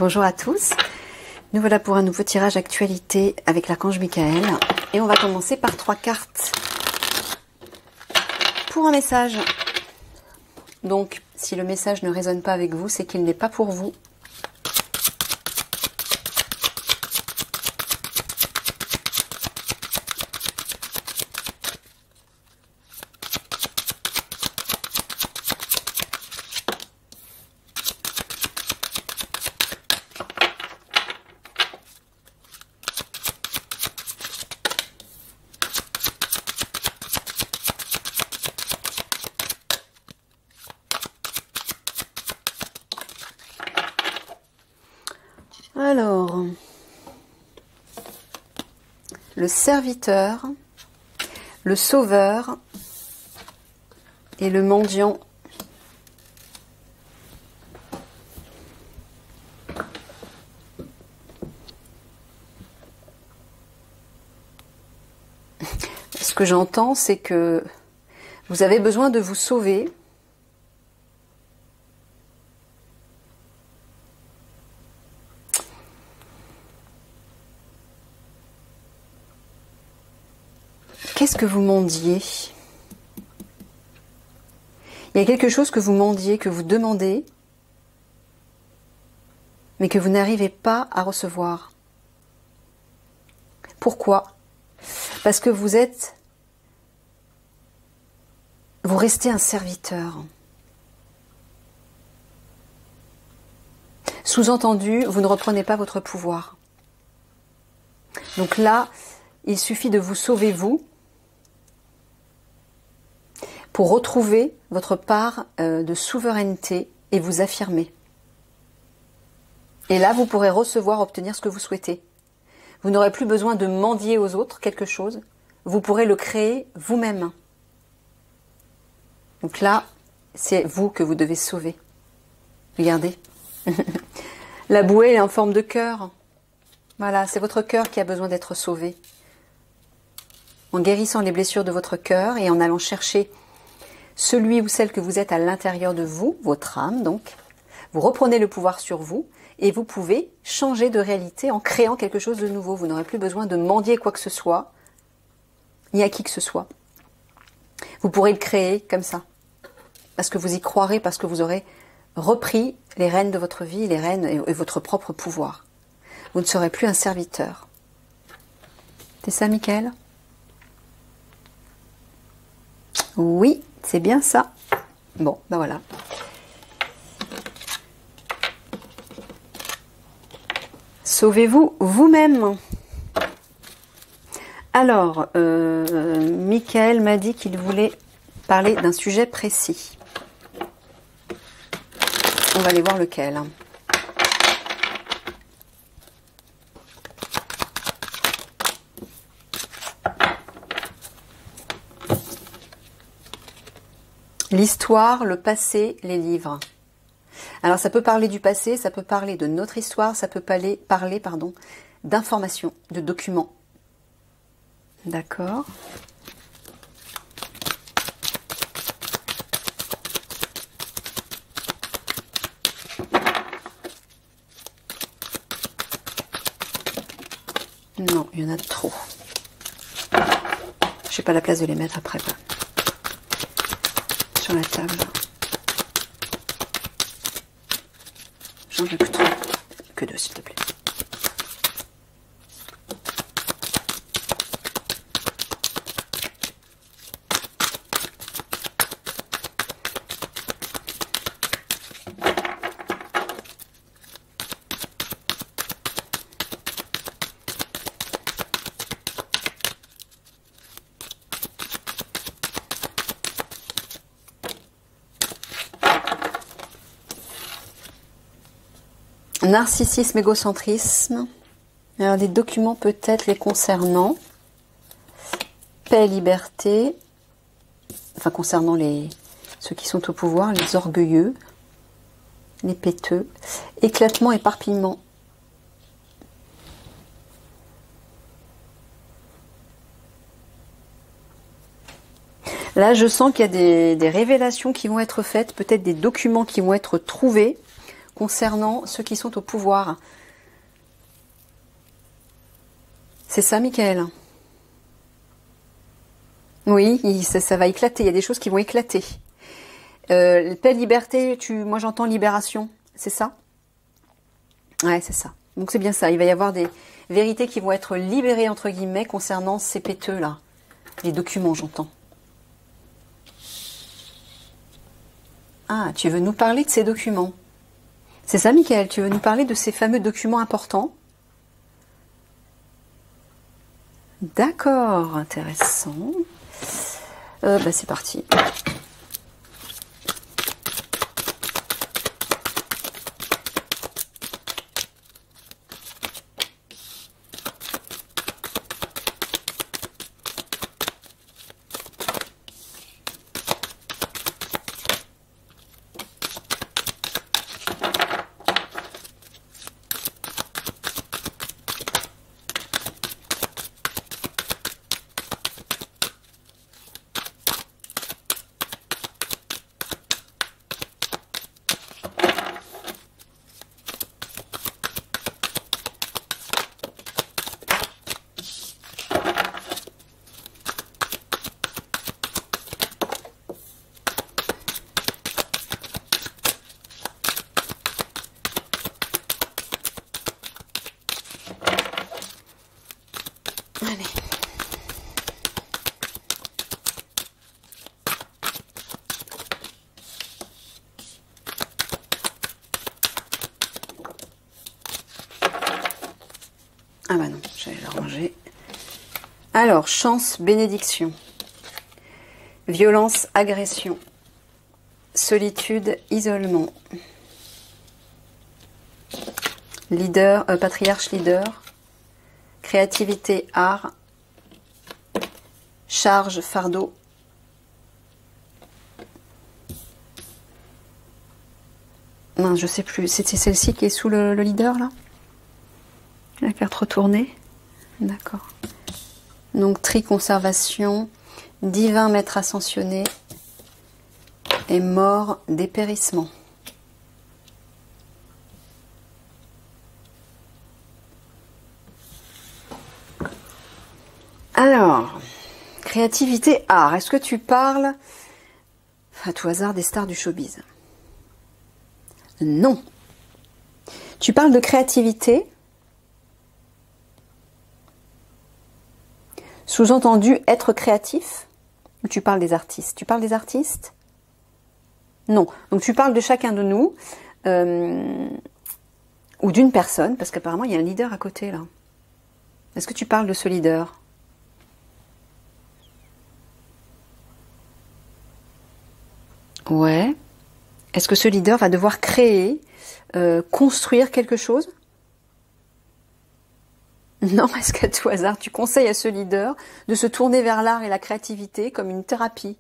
Bonjour à tous, nous voilà pour un nouveau tirage actualité avec l'archange Michael et on va commencer par 3 cartes pour un message. Donc si le message ne résonne pas avec vous, c'est qu'il n'est pas pour vous. Alors, le serviteur, le sauveur et le mendiant. Ce que j'entends, c'est que vous avez besoin de vous sauver. Qu'est-ce que vous mendiez? Il y a quelque chose que vous mendiez, que vous demandez, mais que vous n'arrivez pas à recevoir. Pourquoi? Parce que vous restez un serviteur. Sous-entendu, vous ne reprenez pas votre pouvoir. Donc là, il suffit de vous sauver vous, pour retrouver votre part de souveraineté et vous affirmer. Et là, vous pourrez recevoir, obtenir ce que vous souhaitez. Vous n'aurez plus besoin de mendier aux autres quelque chose. Vous pourrez le créer vous-même. Donc là, c'est vous que vous devez sauver. Regardez. La bouée est en forme de cœur. Voilà, c'est votre cœur qui a besoin d'être sauvé. En guérissant les blessures de votre cœur et en allant chercher celui ou celle que vous êtes à l'intérieur de vous, votre âme donc, vous reprenez le pouvoir sur vous et vous pouvez changer de réalité en créant quelque chose de nouveau. Vous n'aurez plus besoin de mendier quoi que ce soit, ni à qui que ce soit. Vous pourrez le créer comme ça, parce que vous y croirez, parce que vous aurez repris les rênes de votre vie, les rênes et votre propre pouvoir. Vous ne serez plus un serviteur. C'est ça, Michael? Oui. C'est bien ça. Bon, ben voilà. Sauvez-vous vous-même. Alors, Michael m'a dit qu'il voulait parler d'un sujet précis. On va aller voir lequel. L'histoire, le passé, les livres. Alors ça peut parler du passé, ça peut parler de notre histoire, ça peut parler d'informations, de documents. D'accord. Non, il y en a trop. Je n'ai pas la place de les mettre après. Sur la table. J'en veux plus trop. Que deux, s'il te plaît. Narcissisme, égocentrisme. Alors des documents peut-être les concernant. Paix, liberté. Enfin concernant ceux qui sont au pouvoir, les orgueilleux, les péteux. Éclatement, éparpillement. Là, je sens qu'il y a des révélations qui vont être faites, peut-être des documents qui vont être trouvés, concernant ceux qui sont au pouvoir. C'est ça, Michael? Oui, ça va éclater. Il y a des choses qui vont éclater. Paix, liberté, moi j'entends libération. C'est ça? Ouais, c'est ça. Donc c'est bien ça. Il va y avoir des vérités qui vont être libérées, entre guillemets, concernant ces péteux-là. Les documents, j'entends. Ah, tu veux nous parler de ces documents? C'est ça, Michael? Tu veux nous parler de ces fameux documents importants? D'accord, intéressant. Bah c'est parti. Allez. Ah bah non, j'allais la ranger. Alors, chance, bénédiction. Violence, agression. Solitude, isolement. Leader, patriarche leader. Créativité, art. Charge, fardeau. Non, je sais plus. C'est celle-ci qui est sous le leader, là? La carte retournée. D'accord. Donc, tri, conservation. Divin maître ascensionné. Et mort, dépérissement. Alors, créativité, art. Est-ce que tu parles à tout hasard des stars du showbiz? Non. Tu parles de créativité. Sous-entendu, être créatif. Ou tu parles des artistes? Tu parles des artistes? Non. Donc tu parles de chacun de nous. Ou d'une personne, parce qu'apparemment il y a un leader à côté là. Est-ce que tu parles de ce leader? Ouais. Est-ce que ce leader va devoir créer, construire quelque chose? Non, est-ce qu'à tout hasard, tu conseilles à ce leader de se tourner vers l'art et la créativité comme une thérapie?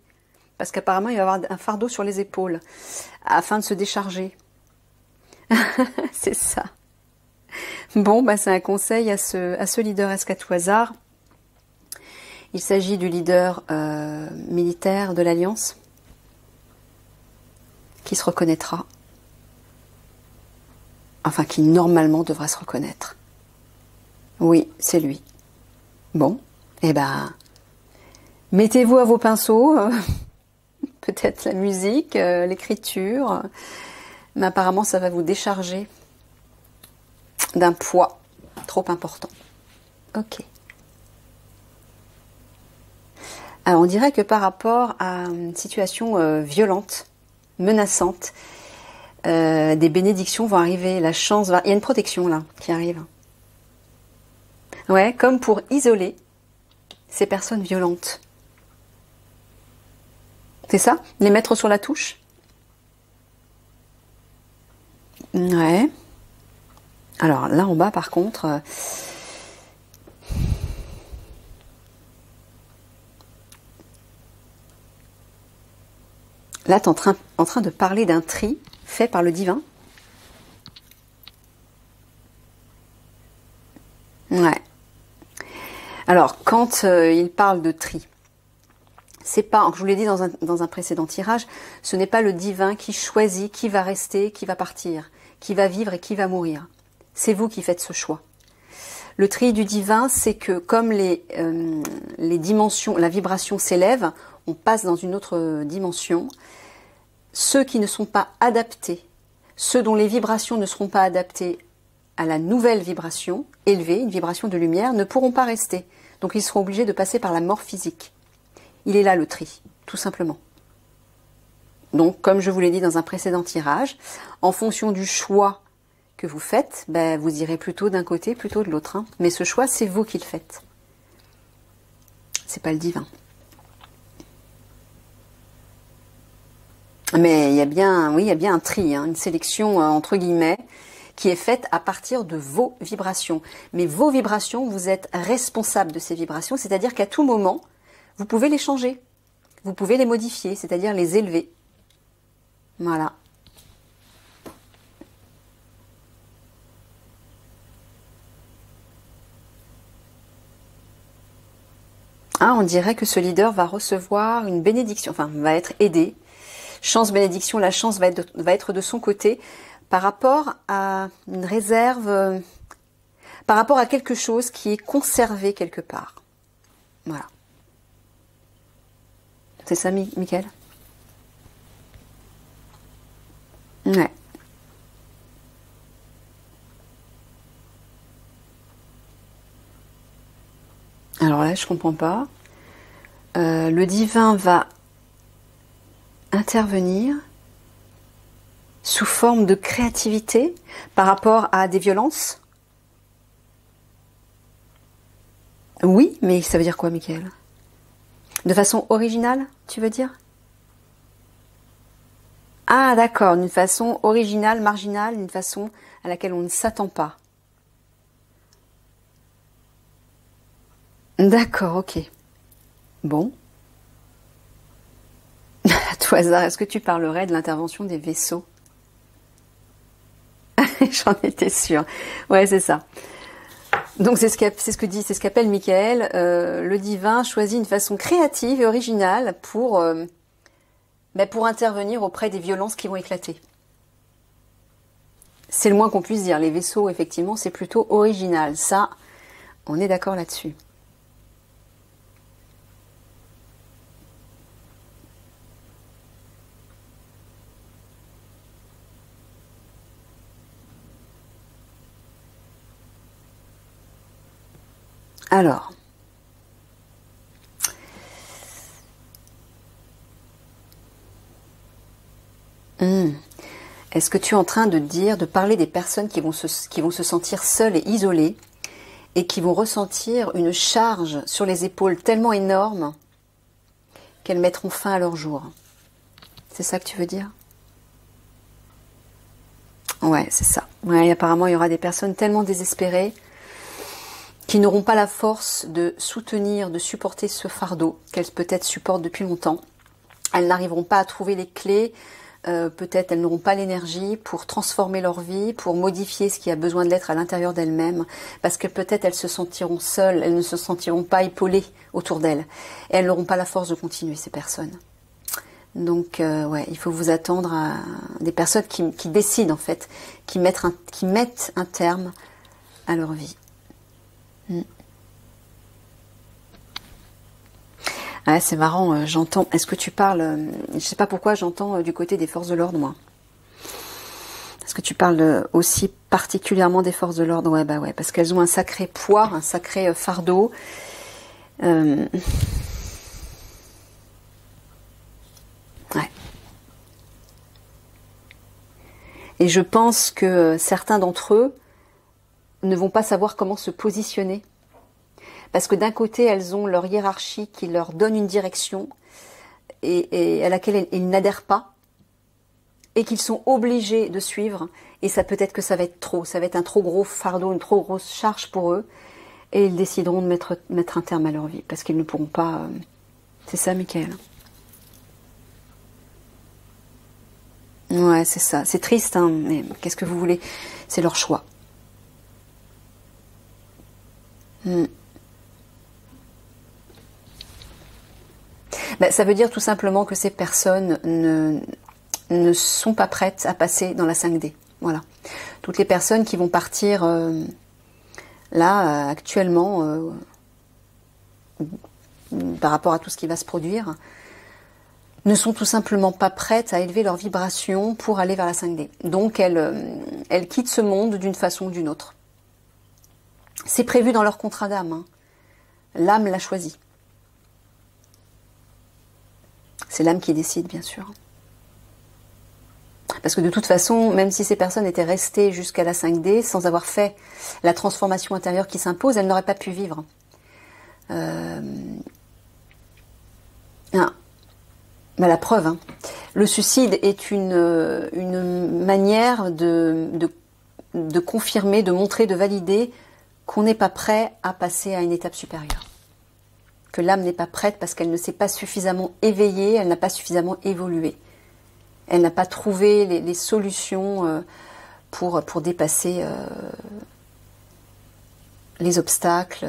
Parce qu'apparemment, il va avoir un fardeau sur les épaules, afin de se décharger. C'est ça. Bon, bah, c'est un conseil à ce leader. Est-ce qu'à tout hasard, il s'agit du leader militaire de l'Alliance qui se reconnaîtra. Enfin, qui normalement devrait se reconnaître. Oui, c'est lui. Bon, eh ben, mettez-vous à vos pinceaux, peut-être la musique, l'écriture, mais apparemment ça va vous décharger d'un poids trop important. Ok. Alors on dirait que par rapport à une situation violente, menaçante, des bénédictions vont arriver, la chance va... Il y a une protection là qui arrive. Ouais, comme pour isoler ces personnes violentes. C'est ça? Les mettre sur la touche? Ouais. Alors là en bas par contre... Là, tu es en train de parler d'un tri fait par le divin. Ouais. Alors, quand il parle de tri, c'est pas, je vous l'ai dit dans un précédent tirage, ce n'est pas le divin qui choisit qui va rester, qui va partir, qui va vivre et qui va mourir. C'est vous qui faites ce choix. Le tri du divin, c'est que comme les dimensions, la vibration s'élève, on passe dans une autre dimension. Ceux qui ne sont pas adaptés, ceux dont les vibrations ne seront pas adaptées à la nouvelle vibration élevée, une vibration de lumière, ne pourront pas rester. Donc ils seront obligés de passer par la mort physique. Il est là le tri, tout simplement. Donc, comme je vous l'ai dit dans un précédent tirage, en fonction du choix que vous faites, ben, vous irez plutôt d'un côté, plutôt de l'autre. Hein. Mais ce choix, c'est vous qui le faites. C'est pas le divin. Mais il y a bien, oui, il y a bien un tri, hein, une sélection entre guillemets, qui est faite à partir de vos vibrations. Mais vos vibrations, vous êtes responsable de ces vibrations, c'est-à-dire qu'à tout moment, vous pouvez les changer. Vous pouvez les modifier, c'est-à-dire les élever. Voilà. Ah, on dirait que ce leader va recevoir une bénédiction, enfin, va être aidé. Chance, bénédiction, la chance va être de son côté par rapport à une réserve, par rapport à quelque chose qui est conservé quelque part. Voilà. C'est ça, Mickaël? Ouais. Alors là, je comprends pas. Le divin va intervenir sous forme de créativité par rapport à des violences. Oui, mais ça veut dire quoi, Mickaël? De façon originale, tu veux dire? Ah, d'accord, d'une façon originale, marginale, d'une façon à laquelle on ne s'attend pas. D'accord, ok. Bon. À tout hasard, est-ce que tu parlerais de l'intervention des vaisseaux? J'en étais sûre. Ouais, c'est ça. Donc c'est ce qu'appelle Mickaël, le divin choisit une façon créative et originale pour intervenir auprès des violences qui vont éclater. C'est le moins qu'on puisse dire. Les vaisseaux, effectivement, c'est plutôt original. Ça, on est d'accord là-dessus. Alors, est-ce que tu es en train de parler des personnes qui vont se sentir seules et isolées et qui vont ressentir une charge sur les épaules tellement énorme qu'elles mettront fin à leur jour? C'est ça que tu veux dire? Ouais, c'est ça. Ouais, apparemment, il y aura des personnes tellement désespérées qui n'auront pas la force de soutenir, de supporter ce fardeau qu'elles peut-être supportent depuis longtemps. Elles n'arriveront pas à trouver les clés, peut-être elles n'auront pas l'énergie pour transformer leur vie, pour modifier ce qui a besoin de l'être à l'intérieur d'elles-mêmes, parce que peut-être elles se sentiront seules, elles ne se sentiront pas épaulées autour d'elles, et elles n'auront pas la force de continuer, ces personnes. Donc, ouais, il faut vous attendre à des personnes qui décident, en fait, qui mettent un terme à leur vie. Ouais, c'est marrant, j'entends. Est-ce que tu parles... je sais pas pourquoi j'entends du côté des forces de l'ordre, moi. Est-ce que tu parles aussi particulièrement des forces de l'ordre? Ouais, bah ouais, parce qu'elles ont un sacré poids, un sacré fardeau. Ouais. Et je pense que certains d'entre eux ne vont pas savoir comment se positionner. Parce que d'un côté, elles ont leur hiérarchie qui leur donne une direction et à laquelle ils n'adhèrent pas et qu'ils sont obligés de suivre. Et ça peut-être que ça va être trop, ça va être un trop gros fardeau, une trop grosse charge pour eux. Et ils décideront de mettre un terme à leur vie parce qu'ils ne pourront pas... C'est ça, Mickaël? Ouais, c'est ça. C'est triste, hein, mais qu'est-ce que vous voulez? C'est leur choix. Ben, ça veut dire tout simplement que ces personnes ne sont pas prêtes à passer dans la 5D. Voilà. Toutes les personnes qui vont partir là, actuellement, par rapport à tout ce qui va se produire, ne sont tout simplement pas prêtes à élever leur vibration pour aller vers la 5D. Donc elles quittent ce monde d'une façon ou d'une autre. C'est prévu dans leur contrat d'âme. Hein. L'âme l'a choisi. C'est l'âme qui décide, bien sûr. Parce que de toute façon, même si ces personnes étaient restées jusqu'à la 5D sans avoir fait la transformation intérieure qui s'impose, elles n'auraient pas pu vivre. Bah, la preuve, hein. Le suicide est une manière de confirmer, de montrer, de valider qu'on n'est pas prêt à passer à une étape supérieure. Que l'âme n'est pas prête parce qu'elle ne s'est pas suffisamment éveillée, elle n'a pas suffisamment évolué. Elle n'a pas trouvé les solutions pour dépasser les obstacles,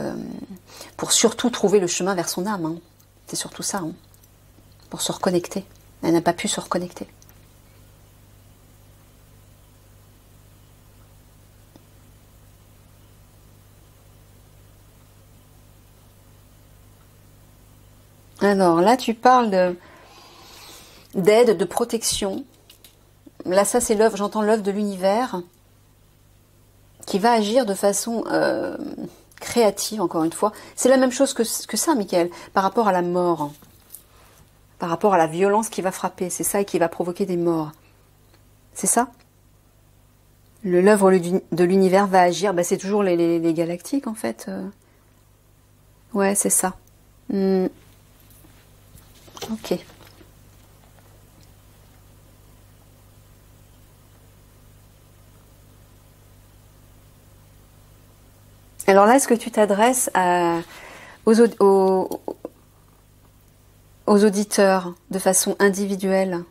pour surtout trouver le chemin vers son âme. Hein. C'est surtout ça, hein. Pour se reconnecter. Elle n'a pas pu se reconnecter. Alors là, tu parles d'aide, de protection. Là, ça, c'est l'œuvre, j'entends l'œuvre de l'univers qui va agir de façon créative, encore une fois. C'est la même chose que ça, Michael, par rapport à la mort, par rapport à la violence qui va frapper. C'est ça et qui va provoquer des morts. C'est ça? L'œuvre de l'univers va agir. Ben, c'est toujours les galactiques, en fait. Ouais, c'est ça. Ok. Alors là, est-ce que tu t'adresses aux auditeurs de façon individuelle?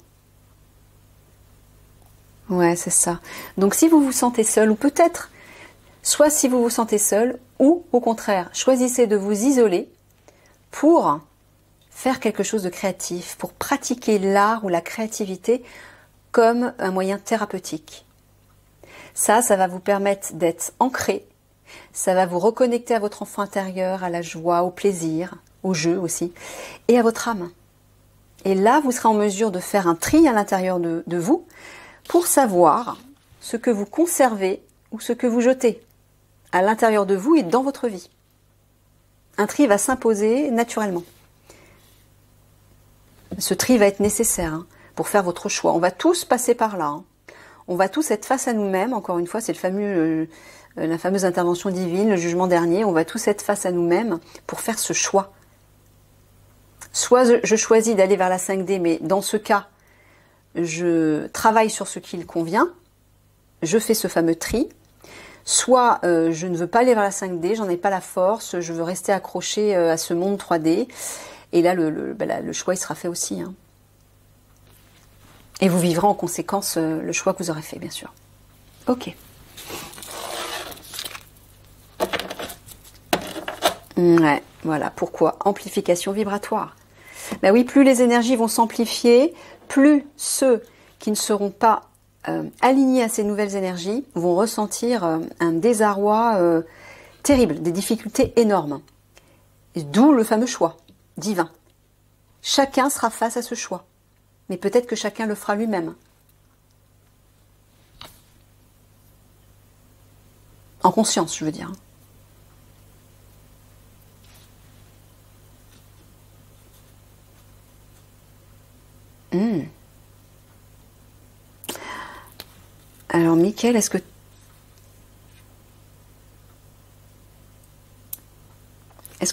Ouais, c'est ça. Donc si vous vous sentez seul, ou peut-être, soit si vous vous sentez seul, ou au contraire, choisissez de vous isoler pour faire quelque chose de créatif, pour pratiquer l'art ou la créativité comme un moyen thérapeutique. Ça va vous permettre d'être ancré, ça va vous reconnecter à votre enfant intérieur, à la joie, au plaisir, au jeu aussi, et à votre âme. Et là, vous serez en mesure de faire un tri à l'intérieur de vous pour savoir ce que vous conservez ou ce que vous jetez à l'intérieur de vous et dans votre vie. Un tri va s'imposer naturellement. Ce tri va être nécessaire pour faire votre choix. On va tous passer par là. On va tous être face à nous-mêmes. Encore une fois, c'est la fameuse intervention divine, le jugement dernier. On va tous être face à nous-mêmes pour faire ce choix. Soit je choisis d'aller vers la 5D, mais dans ce cas, je travaille sur ce qui me convient. Je fais ce fameux tri. Soit je ne veux pas aller vers la 5D, j'en ai pas la force, je veux rester accroché à ce monde 3D. Et là, le choix, il sera fait aussi. Hein. Et vous vivrez en conséquence le choix que vous aurez fait, bien sûr. Ok. Ouais, voilà. Pourquoi? Amplification vibratoire. Ben oui, plus les énergies vont s'amplifier, plus ceux qui ne seront pas alignés à ces nouvelles énergies vont ressentir un désarroi terrible, des difficultés énormes. D'où le fameux choix divin. Chacun sera face à ce choix. Mais peut-être que chacun le fera lui-même. En conscience, je veux dire. Alors, Mickaël, est-ce que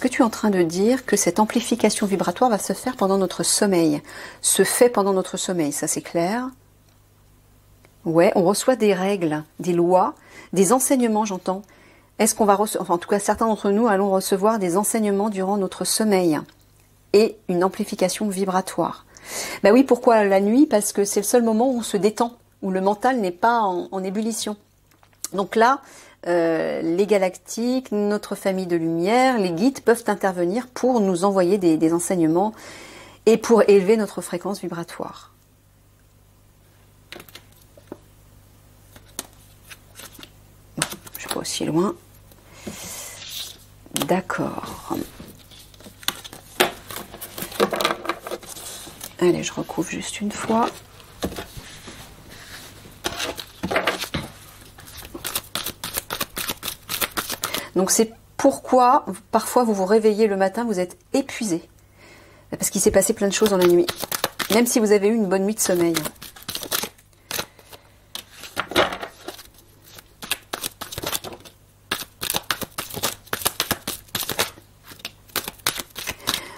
tu es en train de dire que cette amplification vibratoire va se faire pendant notre sommeil? Se fait pendant notre sommeil, ça c'est clair. Ouais, on reçoit des règles, des lois, des enseignements, j'entends. Est-ce qu'on va recevoir, enfin en tout cas certains d'entre nous allons recevoir des enseignements durant notre sommeil et une amplification vibratoire. Ben oui, pourquoi la nuit? Parce que c'est le seul moment où on se détend, où le mental n'est pas en ébullition. Donc là, les galactiques, notre famille de lumière, les guides peuvent intervenir pour nous envoyer des enseignements et pour élever notre fréquence vibratoire. pas aussi loin. D'accord. Allez, je recouvre juste une fois. Donc c'est pourquoi parfois vous vous réveillez le matin, vous êtes épuisé. Parce qu'il s'est passé plein de choses dans la nuit. Même si vous avez eu une bonne nuit de sommeil.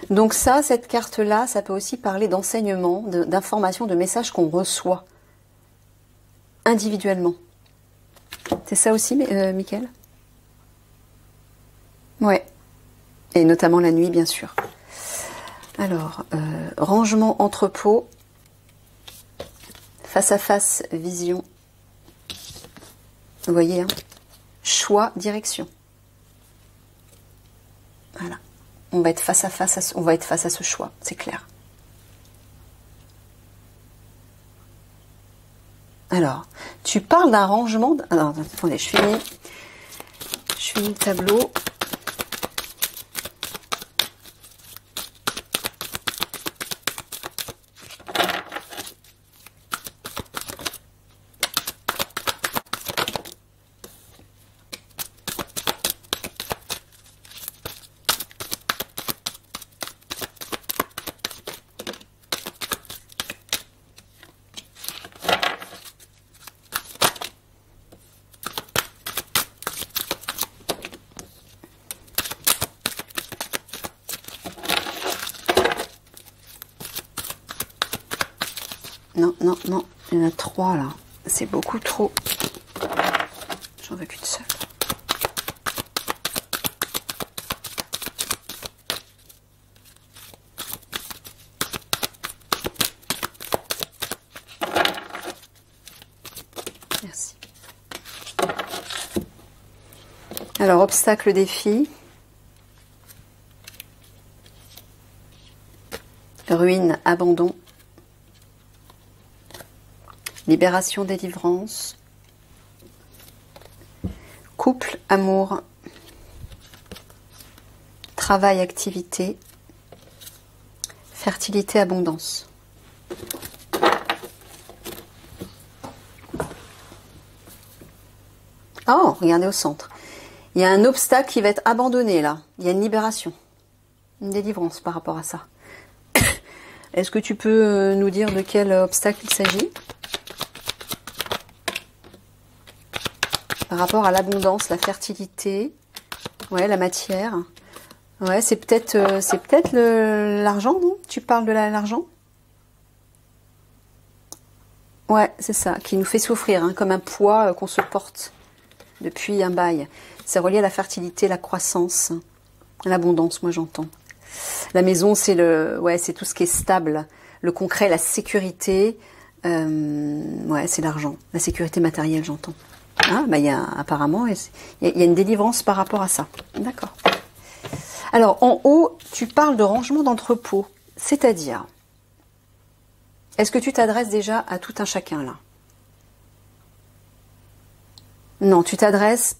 Donc ça, cette carte-là, ça peut aussi parler d'enseignement, d'informations, de messages qu'on reçoit individuellement. C'est ça aussi, Mickaël? Ouais. Et notamment la nuit, bien sûr. Alors, rangement, entrepôt, face à face, vision. Vous voyez, hein? Choix, direction. Voilà. On va être face à face, on va être face à ce choix, c'est clair. Alors, tu parles d'un rangement. Alors, attendez, je finis le tableau. Non, non, non, il y en a 3 là. C'est beaucoup trop. J'en veux qu'une seule. Merci. Alors, obstacle, défi. Ruine, abandon. Libération, délivrance. Couple, amour. Travail, activité. Fertilité, abondance. Oh, regardez au centre. Il y a un obstacle qui va être abandonné là. Il y a une libération. Une délivrance par rapport à ça. Est-ce que tu peux nous dire de quel obstacle il s'agit ? Par rapport à l'abondance, la fertilité, ouais, la matière. Ouais, c'est peut-être l'argent, non? Tu parles de l'argent? Ouais, c'est ça, qui nous fait souffrir, hein, comme un poids qu'on se porte depuis un bail. C'est relié à la fertilité, la croissance, l'abondance, moi j'entends. La maison, c'est c'est tout ce qui est stable, le concret, la sécurité. Ouais, c'est l'argent, la sécurité matérielle, j'entends. Ah, bah, apparemment, il y a une délivrance par rapport à ça. D'accord. Alors, en haut, tu parles de rangement d'entrepôt. C'est-à-dire, est-ce que tu t'adresses déjà à tout un chacun, là? Non, tu t'adresses...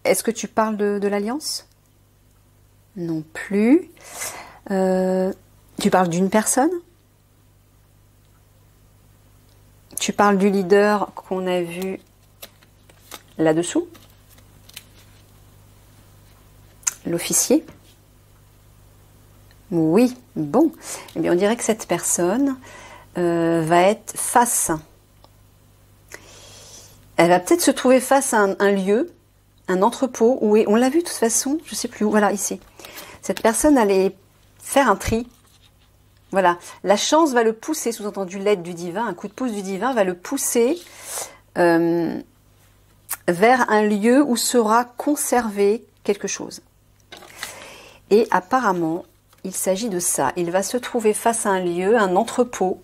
Est-ce que tu parles de l'alliance? Non plus. Tu parles d'une personne? Tu parles du leader qu'on a vu... là-dessous, l'officier. Oui, bon. Eh bien, on dirait que cette personne va être face. Elle va peut-être se trouver face à un lieu, un entrepôt, où on l'a vu de toute façon, je ne sais plus où, voilà, ici. Cette personne allait faire un tri. Voilà. La chance va le pousser, sous-entendu l'aide du divin, un coup de pouce du divin va le pousser... vers un lieu où sera conservé quelque chose. Et apparemment, il s'agit de ça. Il va se trouver face à un lieu, un entrepôt,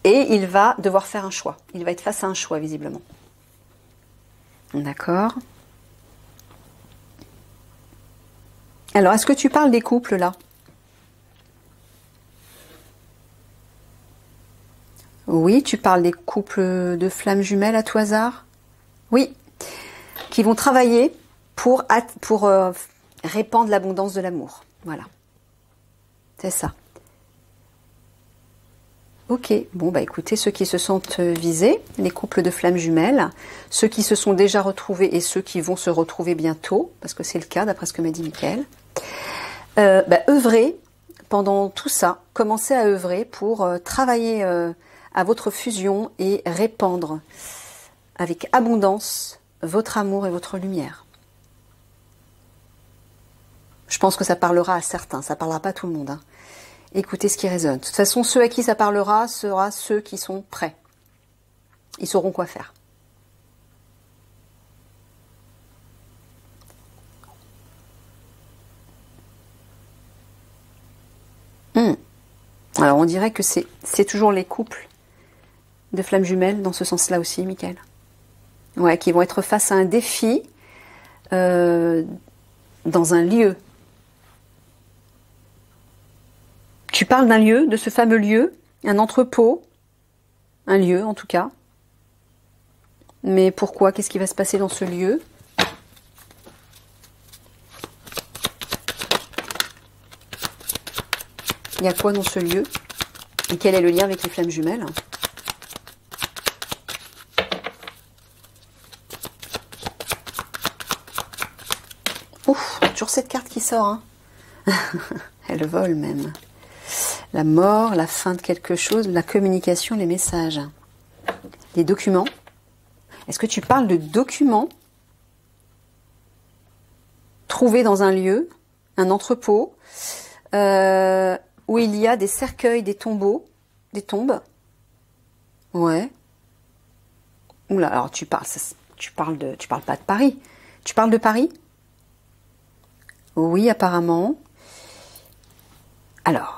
et il va devoir faire un choix. Il va être face à un choix, visiblement. D'accord. Alors, est-ce que tu parles des couples, là? Oui, tu parles des couples de flammes jumelles à tout hasard? Oui, qui vont travailler pour répandre l'abondance de l'amour. Voilà. C'est ça. Ok, bon bah écoutez, ceux qui se sentent visés, les couples de flammes jumelles, ceux qui se sont déjà retrouvés et ceux qui vont se retrouver bientôt, parce que c'est le cas d'après ce que m'a dit Mickaël, œuvrez pendant tout ça, commencez à œuvrer pour travailler à votre fusion et répandre avec abondance votre amour et votre lumière. Je pense que ça parlera à certains, ça parlera pas à tout le monde, hein. Écoutez ce qui résonne. De toute façon, ceux à qui ça parlera sera ceux qui sont prêts. Ils sauront quoi faire. Alors, on dirait que c'est toujours les couples de flammes jumelles, dans ce sens-là aussi, Mickaël. Ouais, qui vont être face à un défi dans un lieu. Tu parles d'un lieu, de ce fameux lieu, un entrepôt, un lieu en tout cas. Mais pourquoi? Qu'est-ce qui va se passer dans ce lieu? Il y a quoi dans ce lieu? Et quel est le lien avec les flammes jumelles? Ouf, toujours cette carte qui sort, hein. Elle vole même. La mort, la fin de quelque chose, la communication, les messages. Les documents. Est-ce que tu parles de documents trouvés dans un lieu, un entrepôt, où il y a des cercueils, des tombeaux, des tombes? Ouais. Oula, alors tu parles pas de Paris. Tu parles de Paris? Oui, apparemment. Alors.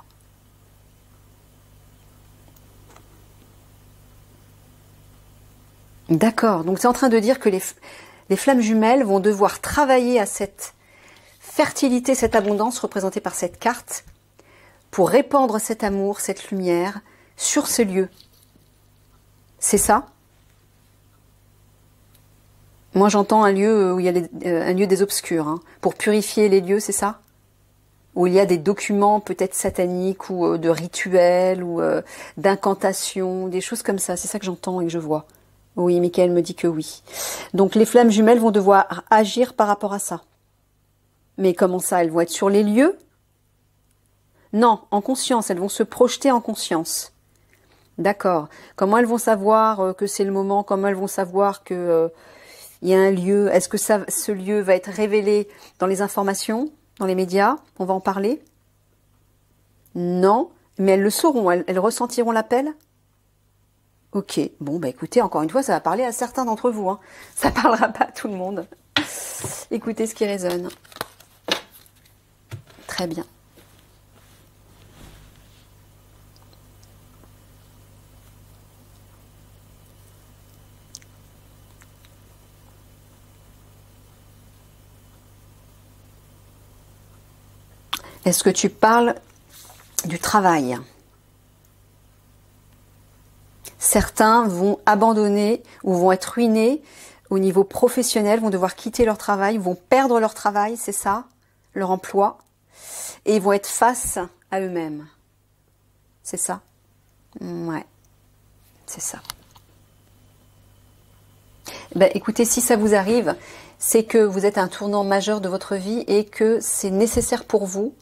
D'accord, donc c'est en train de dire que les flammes jumelles vont devoir travailler à cette fertilité, cette abondance représentée par cette carte pour répandre cet amour, cette lumière sur ce lieu. C'est ça? Moi j'entends un lieu où il y a un lieu des obscurs, hein, pour purifier les lieux, c'est ça? Où il y a des documents peut-être sataniques ou de rituels ou d'incantations, des choses comme ça, c'est ça que j'entends et que je vois. Oui, Mickaël me dit que oui. Donc les flammes jumelles vont devoir agir par rapport à ça. Mais comment ça? Elles vont être sur les lieux? Non, en conscience, elles vont se projeter en conscience. D'accord. Comment elles vont savoir que c'est le moment? Comment elles vont savoir que il y a un lieu? Est-ce que ce lieu va être révélé dans les informations, dans les médias? On va en parler? Non, mais elles le sauront, elles ressentiront l'appel? Ok, bon bah écoutez, encore une fois, ça va parler à certains d'entre vous, hein. Ça parlera pas à tout le monde. Écoutez ce qui résonne. Très bien. Est-ce que tu parles du travail? Certains vont abandonner ou vont être ruinés au niveau professionnel, vont devoir quitter leur travail, vont perdre leur travail, c'est ça, leur emploi, et ils vont être face à eux-mêmes. C'est ça? Ouais, c'est ça. Ben, écoutez, si ça vous arrive, c'est que vous êtes à un tournant majeur de votre vie et que c'est nécessaire pour vous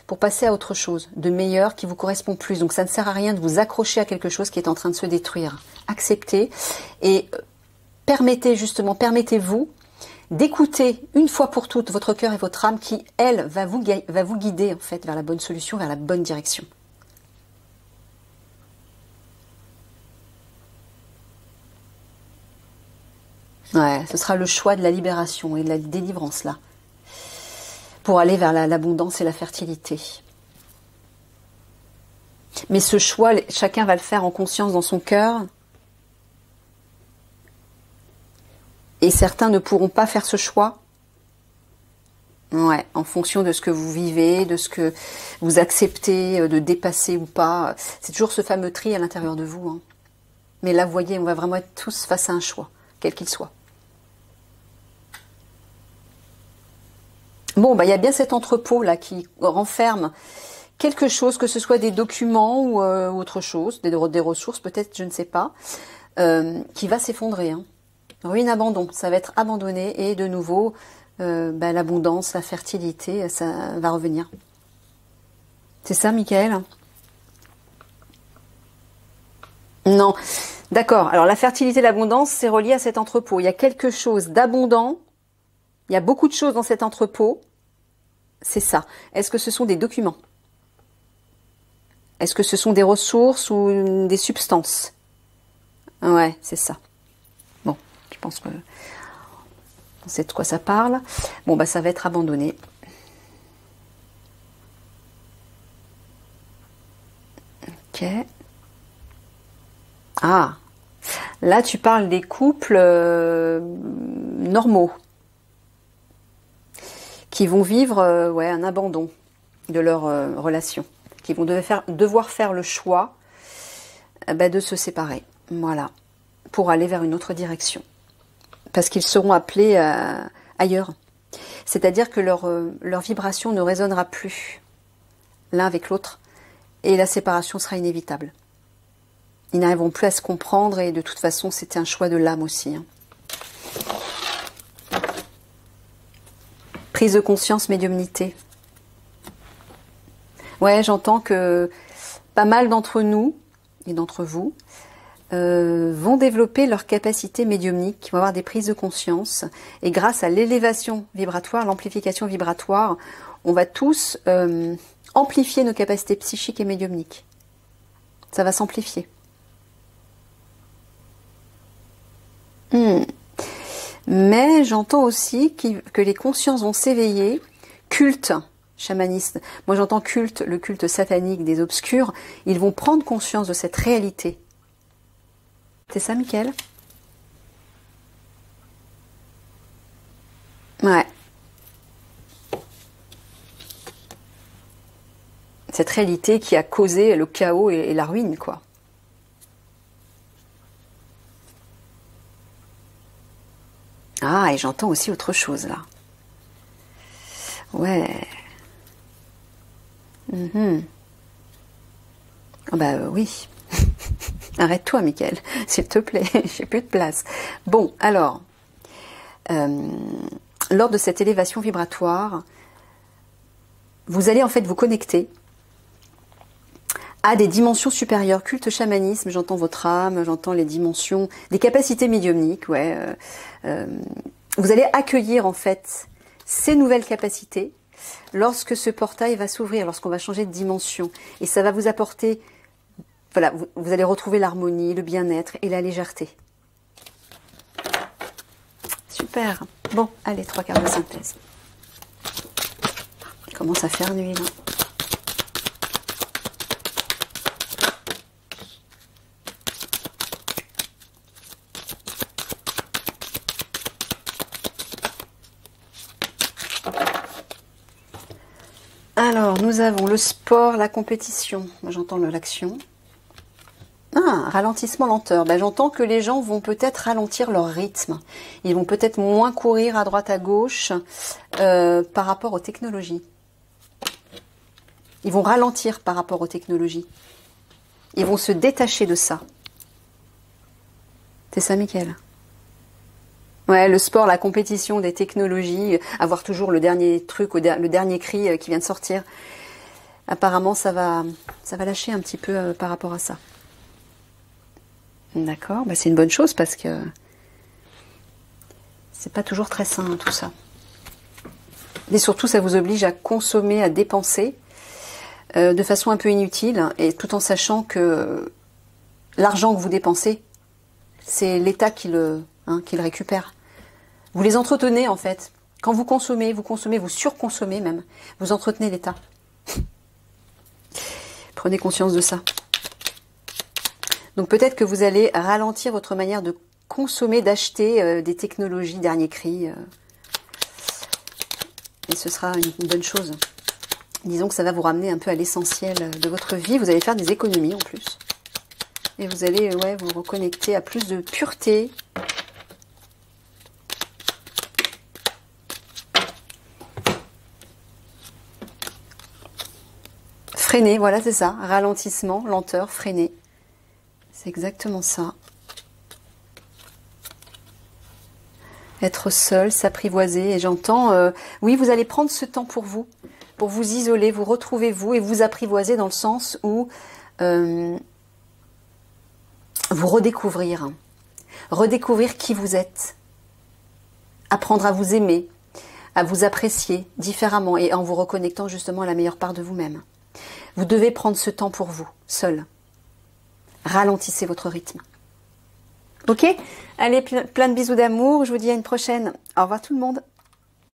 pour passer à autre chose, de meilleur, qui vous correspond plus. Donc ça ne sert à rien de vous accrocher à quelque chose qui est en train de se détruire. Acceptez et permettez-vous d'écouter une fois pour toutes votre cœur et votre âme qui, elle, va vous guider en fait vers la bonne solution, vers la bonne direction. Ouais, ce sera le choix de la libération et de la délivrance là, pour aller vers l'abondance et la fertilité. Mais ce choix, chacun va le faire en conscience dans son cœur. Et certains ne pourront pas faire ce choix. Ouais, en fonction de ce que vous vivez, de ce que vous acceptez de dépasser ou pas. C'est toujours ce fameux tri à l'intérieur de vous, hein. Mais là, vous voyez, on va vraiment être tous face à un choix, quel qu'il soit. Bon, bah, il y a bien cet entrepôt là qui renferme quelque chose, que ce soit des documents ou autre chose, des ressources peut-être, je ne sais pas, qui va s'effondrer. Hein. Ruine, abandon, ça va être abandonné et de nouveau, bah, l'abondance, la fertilité, ça va revenir. C'est ça, Michael? Non, d'accord. Alors la fertilité, l'abondance, c'est relié à cet entrepôt. Il y a quelque chose d'abondant, il y a beaucoup de choses dans cet entrepôt, c'est ça. Est-ce que ce sont des documents? Est-ce que ce sont des ressources ou des substances? Ouais, c'est ça. Bon, je pense que on sait de quoi ça parle. Bon, bah ça va être abandonné. Ok. Ah, là tu parles des couples normaux qui vont vivre ouais, un abandon de leur relation, qui vont devoir faire le choix bah, de se séparer, voilà, pour aller vers une autre direction, parce qu'ils seront appelés ailleurs. C'est-à-dire que leur vibration ne résonnera plus l'un avec l'autre et la séparation sera inévitable. Ils n'arriveront plus à se comprendre et de toute façon, c'était un choix de l'âme aussi. Hein. Prise de conscience, médiumnité. Ouais, j'entends que pas mal d'entre nous et d'entre vous vont développer leur capacité médiumnique, vont avoir des prises de conscience. Et grâce à l'élévation vibratoire, l'amplification vibratoire, on va tous amplifier nos capacités psychiques et médiumniques. Ça va s'amplifier. Mais j'entends aussi que les consciences vont s'éveiller. Culte, chamanisme. Moi j'entends culte, le culte satanique des obscurs. Ils vont prendre conscience de cette réalité. C'est ça, Michael? Ouais. Cette réalité qui a causé le chaos et la ruine, quoi. Ah, et j'entends aussi autre chose, là. Ouais. Ah bah oui. Arrête-toi, Michael, s'il te plaît, j'ai plus de place. Bon, alors, lors de cette élévation vibratoire, vous allez en fait vous connecter à des dimensions supérieures. Culte, chamanisme, j'entends votre âme, j'entends les dimensions, des capacités médiumniques, ouais. Vous allez accueillir en fait ces nouvelles capacités lorsque ce portail va s'ouvrir, lorsqu'on va changer de dimension. Et ça va vous apporter, voilà, vous allez retrouver l'harmonie, le bien-être et la légèreté. Super. Bon, allez, 3 quarts de synthèse. Il commence à faire nuit, là. Alors, nous avons le sport, la compétition. Moi, j'entends l'action. Ah, ralentissement, lenteur. Ben, j'entends que les gens vont peut-être ralentir leur rythme. Ils vont peut-être moins courir à droite, à gauche par rapport aux technologies. Ils vont ralentir par rapport aux technologies. Ils vont se détacher de ça. C'est ça, Mickaël? Ouais, le sport, la compétition, des technologies, avoir toujours le dernier truc, le dernier cri qui vient de sortir. Apparemment, ça va lâcher un petit peu par rapport à ça. D'accord, bah c'est une bonne chose parce que c'est pas toujours très sain tout ça. Et surtout, ça vous oblige à consommer, à dépenser de façon un peu inutile et tout en sachant que l'argent que vous dépensez, c'est l'État qui le récupère. Vous les entretenez en fait. Quand vous consommez, vous surconsommez même. Vous entretenez l'État. Prenez conscience de ça. Donc peut-être que vous allez ralentir votre manière de consommer, d'acheter des technologies dernier cri. Et ce sera une bonne chose. Disons que ça va vous ramener un peu à l'essentiel de votre vie. Vous allez faire des économies en plus. Et vous allez vous reconnecter à plus de pureté. Freiner, voilà, c'est ça. Ralentissement, lenteur, freiner. C'est exactement ça. Être seul, s'apprivoiser. Et j'entends, oui, vous allez prendre ce temps pour vous isoler, vous retrouver vous et vous apprivoiser dans le sens où vous redécouvrir qui vous êtes. Apprendre à vous aimer, à vous apprécier différemment et en vous reconnectant justement à la meilleure part de vous-même. Vous devez prendre ce temps pour vous, seul. Ralentissez votre rythme. Ok? Allez, plein de bisous d'amour. Je vous dis à une prochaine. Au revoir tout le monde.